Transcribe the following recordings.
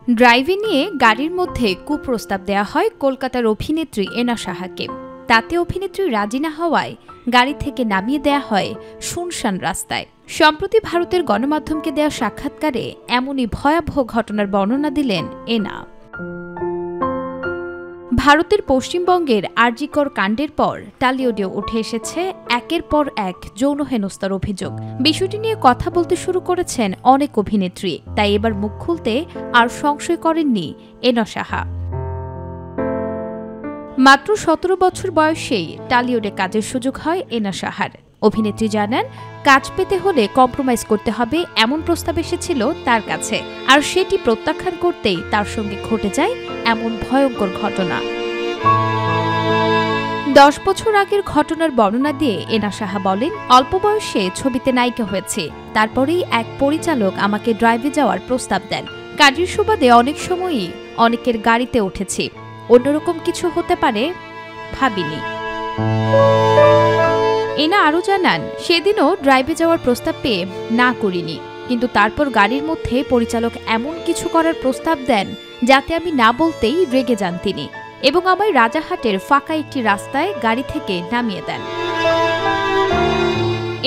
Driving নিয়ে গাড়ির মধ্যে কুপ্রস্তাব দেয়া হয় কলকাতার অভিনেত্রী এনা সাহাকে। তাতে অভিনেত্রী রাজি না হওয়ায় গাড়ি থেকে নামিয়ে দেয়া হয় শুনশান রাস্তায়। সম্প্রতি ভারতের গণমাধ্যমকে দেয়া সাক্ষাৎকারে এমনই ভয়াবহ ঘটনার বর্ণনা দিলেন এনা। ভারতের পশ্চিমবঙ্গের আরজিকর কাণ্ডের পর টালিউডে উঠে এসেছে একের পর এক যৌন হেনস্থার অভিযোগ। বিষয়টি নিয়ে কথা বলতে শুরু করেছেন অনেক অভিনেত্রী, তাই এবার মুখ খুলতে আর সংশয় করেননি এনা সাহা। মাত্র ১৭ বছর বয়সেই টালিউডে কাজের সুযোগ হয় এনা সাহার। অভিনেত্রী জানান, কাজ পেতে হলে কম্প্রোমাইজ করতে হবে এমন প্রস্তাব এসেছিল তার কাছে, আর সেটি প্রত্যাখ্যান করতেই তার সঙ্গে ঘটে যায় এমন ভয়ঙ্কর ঘটনা। ১০ বছর আগের ঘটনার বর্ণনা দিয়ে এনা সাহা বলেন, অল্প বয়সে ছবিতে নায়িকা হয়েছে, তারপরেই এক পরিচালক আমাকে ড্রাইভে যাওয়ার প্রস্তাব দেন। কাজের সুবাদে অনেক সময়ই অনেকের গাড়িতে উঠেছি, অন্যরকম কিছু হতে পারে ভাবিনি। এনা আরও জানান, সেদিনও ড্রাইভে যাওয়ার প্রস্তাব পেয়ে না করিনি, কিন্তু তারপর গাড়ির মধ্যে পরিচালক এমন কিছু করার প্রস্তাব দেন যাতে আমি না বলতেই রেগে যান তিনি, এবং আমায় রাজারহাটের ফাঁকা একটি রাস্তায় গাড়ি থেকে নামিয়ে দেন।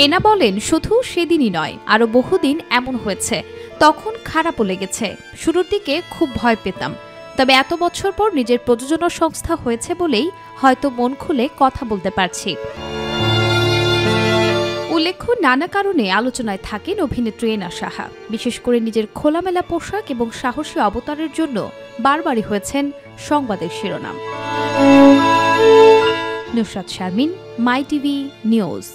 এনা বলেন, শুধু সেদিনই নয়, আরও বহুদিন এমন হয়েছে। তখন খারাপও লেগেছে, শুরুর দিকে খুব ভয় পেতাম, তবে এত বছর পর নিজের প্রযোজনা সংস্থা হয়েছে বলেই হয়তো মন খুলে কথা বলতে পারছি। উল্লেখ্য, নানা কারণে আলোচনায় থাকেন অভিনেত্রী এনা সাহা। বিশেষ করে নিজের খোলামেলা পোশাক এবং সাহসী অবতারের জন্য বারবারই হয়েছেন সংবাদের শিরোনাম। নুসরাত শারমিন, মাই টিভি নিউজ।